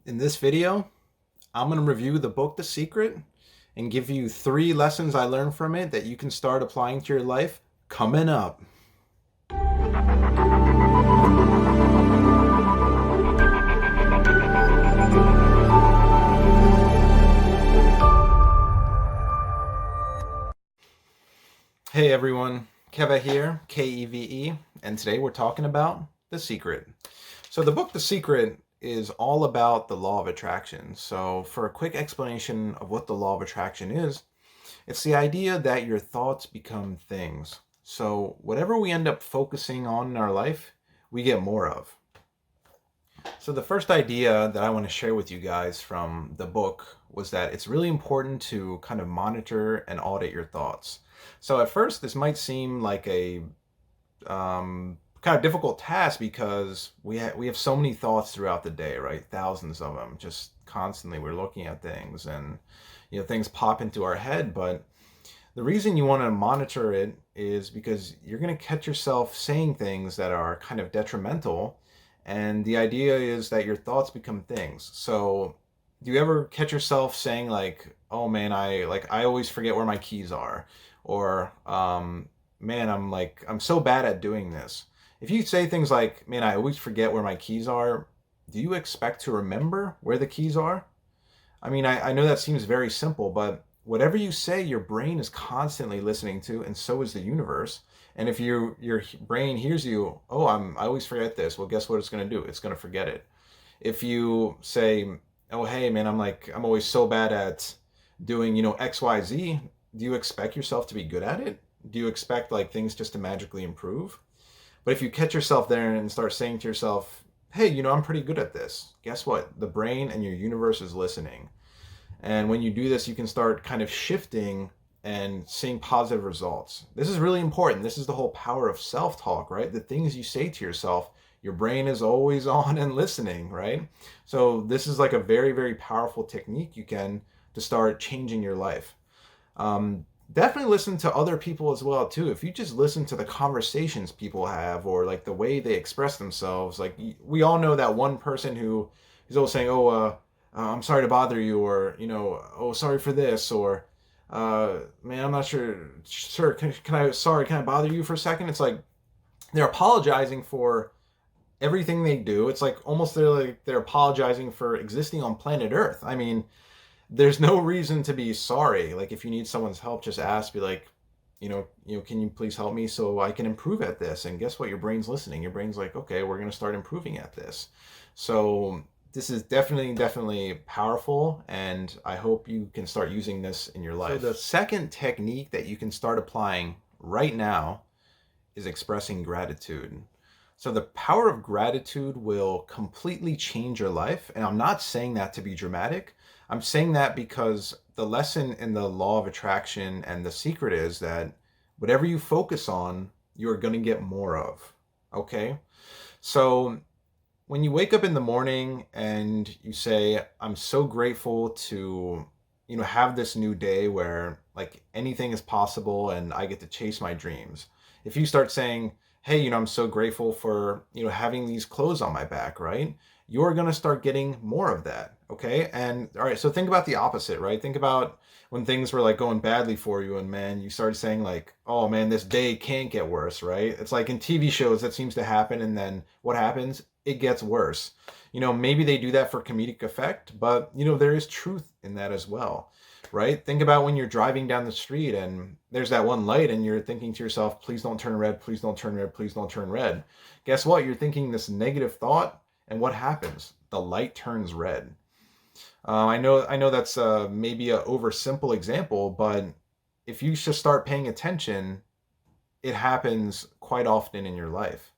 In this video, I'm going to review the book The Secret and give you 3 lessons I learned from it that you can start applying to your life coming up. Hey everyone, Keve here, Keve, and today we're talking about The Secret. So the book The Secret is all about the law of attraction. So for a quick explanation of what the law of attraction is, it's the idea that your thoughts become things. So whatever we end up focusing on in our life, we get more of. So the first idea that I want to share with you guys from the book was that it's really important to kind of monitor and audit your thoughts. So at first, this might seem like a kind of difficult task because we have so many thoughts throughout the day, right? Thousands of them, just constantly. We're looking at things, and things pop into our head. But the reason you want to monitor it is because you're going to catch yourself saying things that are kind of detrimental, and the idea is that your thoughts become things. So do you ever catch yourself saying like, oh man, I always forget where my keys are, or man, I'm so bad at doing this. If you say things like, man, I always forget where my keys are, do you expect to remember where the keys are? I mean, I know that seems very simple, but whatever you say, your brain is constantly listening to, and so is the universe. And if your brain hears you, oh, I always forget this. Well, guess what it's going to do? It's going to forget it. If you say, oh, hey, man, I'm always so bad at doing, X, Y, Z. Do you expect yourself to be good at it? Do you expect like things just to magically improve? But if you catch yourself there and start saying to yourself, hey, I'm pretty good at this, guess what? The brain and your universe is listening. And when you do this, you can start kind of shifting and seeing positive results. This is really important. This is the whole power of self-talk, right? The things you say to yourself, your brain is always on and listening, right? So this is like a very, very powerful technique you can to start changing your life. Definitely listen to other people as well too. If you just listen to the conversations people have, or like the way they express themselves, like we all know that one person who is always saying, "Oh, I'm sorry to bother you," or "Oh, sorry for this," or "Man, I'm not sure. Sir, can I bother you for a second?" It's like they're apologizing for everything they do. It's like almost they're apologizing for existing on planet Earth. I mean, there's no reason to be sorry. Like if you need someone's help, just ask, be like, can you please help me so I can improve at this? And guess what? Your brain's listening. Your brain's like, okay, we're going to start improving at this. So this is definitely powerful, and I hope you can start using this in your life. So the second technique that you can start applying right now is expressing gratitude. So the power of gratitude will completely change your life. And I'm not saying that to be dramatic. I'm saying that because the lesson in the law of attraction and the secret is that whatever you focus on, you're going to get more of. Okay? So when you wake up in the morning and you say, I'm so grateful to, have this new day where like anything is possible and I get to chase my dreams. If you start saying, hey, I'm so grateful for, having these clothes on my back, right? You're going to start getting more of that. Okay. And all right. So think about the opposite, right? Think about when things were like going badly for you and man, you started saying like, oh man, this day can't get worse, right? It's like in TV shows that seems to happen. And then what happens? It gets worse. Maybe they do that for comedic effect, but there is truth in that as well, right? Think about when you're driving down the street and there's that one light and you're thinking to yourself, please don't turn red, please don't turn red, please don't turn red. Guess what? You're thinking this negative thought, and what happens? The light turns red. I know that's maybe a oversimple example, but if you just start paying attention, it happens quite often in your life.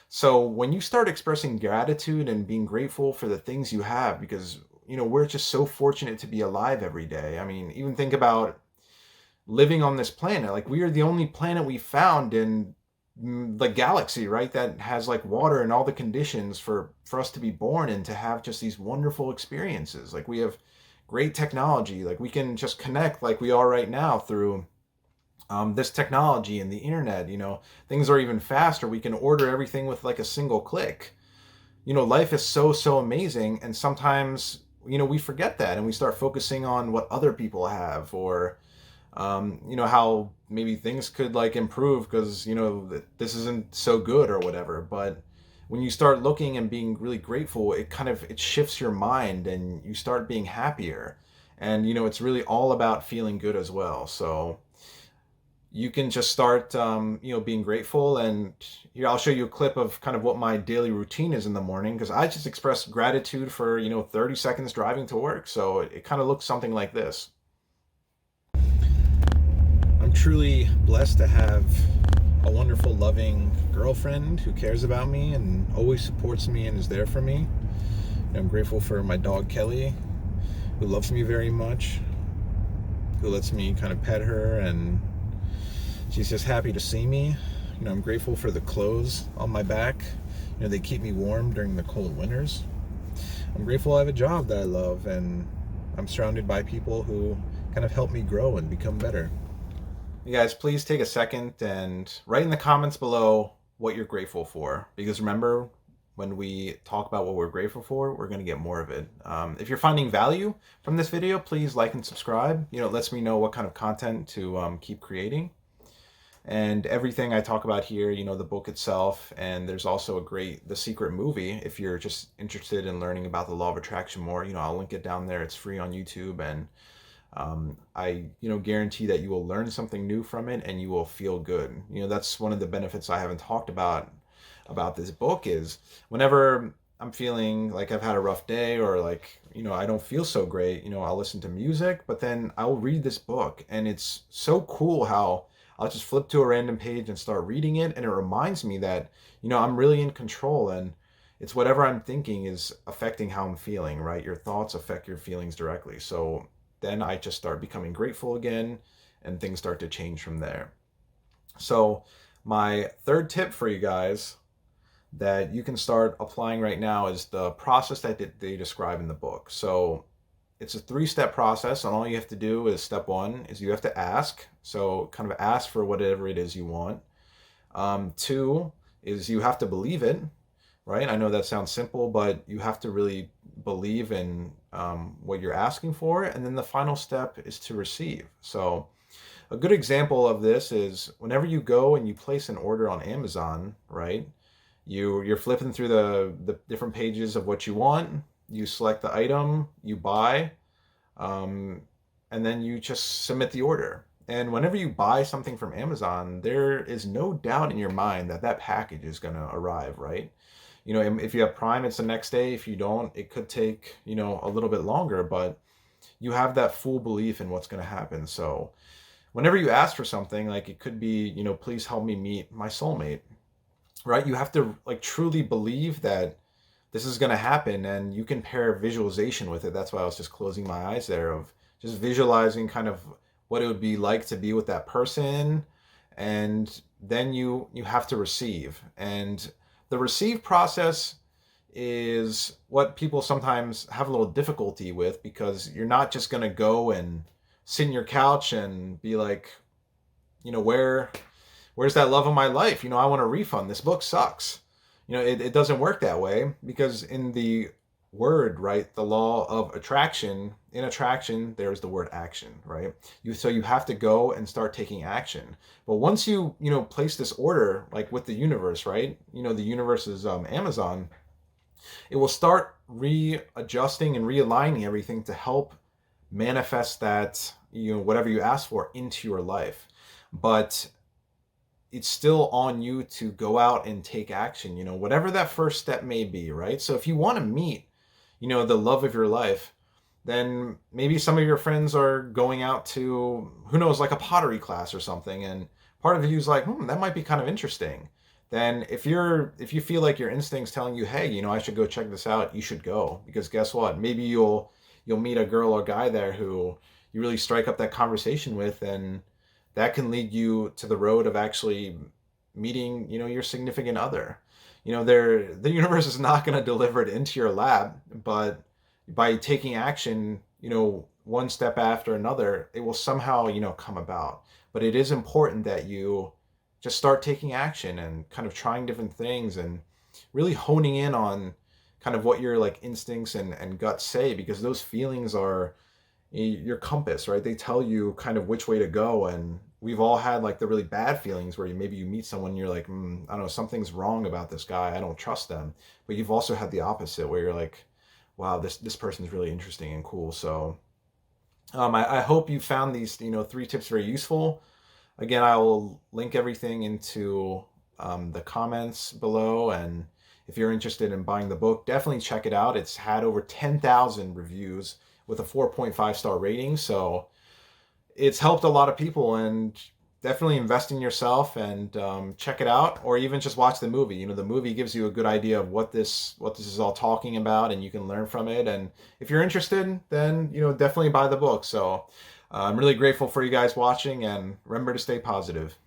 So when you start expressing gratitude and being grateful for the things you have, because we're just so fortunate to be alive every day. I mean, even think about living on this planet. Like we are the only planet we found in the galaxy, right? That has like water and all the conditions for us to be born and to have just these wonderful experiences. Like we have great technology. Like we can just connect like we are right now through this technology and the internet. Things are even faster. We can order everything with like a single click. life is so amazing, and sometimes, we forget that and we start focusing on what other people have, or how maybe things could like improve because this isn't so good or whatever. But when you start looking and being really grateful, it shifts your mind and you start being happier. And it's really all about feeling good as well. So you can just start being grateful. And here, I'll show you a clip of kind of what my daily routine is in the morning, because I just express gratitude for 30 seconds driving to work. So it kind of looks something like this. I'm truly blessed to have a wonderful, loving girlfriend who cares about me and always supports me and is there for me. And I'm grateful for my dog Kelly, who loves me very much, who lets me kind of pet her, and she's just happy to see me. I'm grateful for the clothes on my back. They keep me warm during the cold winters. I'm grateful I have a job that I love, and I'm surrounded by people who kind of help me grow and become better. You guys, please take a second and write in the comments below what you're grateful for. Because remember, when we talk about what we're grateful for, we're going to get more of it. If you're finding value from this video, please like and subscribe. It lets me know what kind of content to keep creating. And everything I talk about here, the book itself, and there's also The Secret movie, if you're just interested in learning about the law of attraction more, I'll link it down there. It's free on YouTube, and I guarantee that you will learn something new from it and you will feel good. That's one of the benefits I haven't talked about this book, is whenever I'm feeling like I've had a rough day, or like, I don't feel so great, I'll listen to music, but then I'll read this book, and it's so cool how I'll just flip to a random page and start reading it, and it reminds me that, I'm really in control, and it's whatever I'm thinking is affecting how I'm feeling, right? Your thoughts affect your feelings directly. So then I just start becoming grateful again, and things start to change from there. So my third tip for you guys that you can start applying right now is the process that they describe in the book. So it's a 3-step process, and all you have to do is, step 1 is you have to ask. So kind of ask for whatever it is you want. 2 is you have to believe it, right? I know that sounds simple, but you have to really believe in what you're asking for. And then the final step is to receive. So a good example of this is whenever you go and you place an order on Amazon, right? You're flipping through the different pages of what you want. You select the item, you buy, and then you just submit the order. And whenever you buy something from Amazon, there is no doubt in your mind that that package is going to arrive, right? If you have Prime, it's the next day. If you don't, it could take, a little bit longer, but you have that full belief in what's going to happen. So whenever you ask for something, like it could be, please help me meet my soulmate, right? You have to like truly believe that this is going to happen, and you can pair visualization with it. That's why I was just closing my eyes there, of just visualizing kind of what it would be like to be with that person. And then you have to receive. And the receive process is what people sometimes have a little difficulty with, because you're not just going to go and sit in your couch and be like, where's that love of my life? I want a refund. This book sucks. It doesn't work that way, because in the word, right, the law of attraction, in attraction, there's the word action, right? So you have to go and start taking action. But once you, place this order, like with the universe, right? The universe is Amazon. It will start readjusting and realigning everything to help manifest that, whatever you ask for into your life. But it's still on you to go out and take action, whatever that first step may be, right? So if you want to meet, the love of your life, then maybe some of your friends are going out to, who knows, like a pottery class or something, and part of you is like, that might be kind of interesting. Then if you feel like your instinct's telling you, hey, I should go check this out, you should go, because guess what? Maybe you'll meet a girl or guy there who you really strike up that conversation with, and that can lead you to the road of actually meeting, your significant other. The universe is not going to deliver it into your lap, but by taking action, one step after another, it will somehow, come about. But it is important that you just start taking action and kind of trying different things, and really honing in on, kind of what your like instincts and guts say, because those feelings are your compass, right? They tell you kind of which way to go. And we've all had like the really bad feelings where maybe you meet someone and you're like, I don't know, something's wrong about this guy. I don't trust them. But you've also had the opposite where you're like, wow, this person's really interesting and cool. So I hope you found these, 3 tips very useful. Again, I will link everything into the comments below. And if you're interested in buying the book, definitely check it out. It's had over 10,000 reviews with a 4.5-star rating. So it's helped a lot of people, and definitely invest in yourself and check it out, or even just watch the movie. The movie gives you a good idea of what this is all talking about, and you can learn from it. And if you're interested, then definitely buy the book. So I'm really grateful for you guys watching, and remember to stay positive.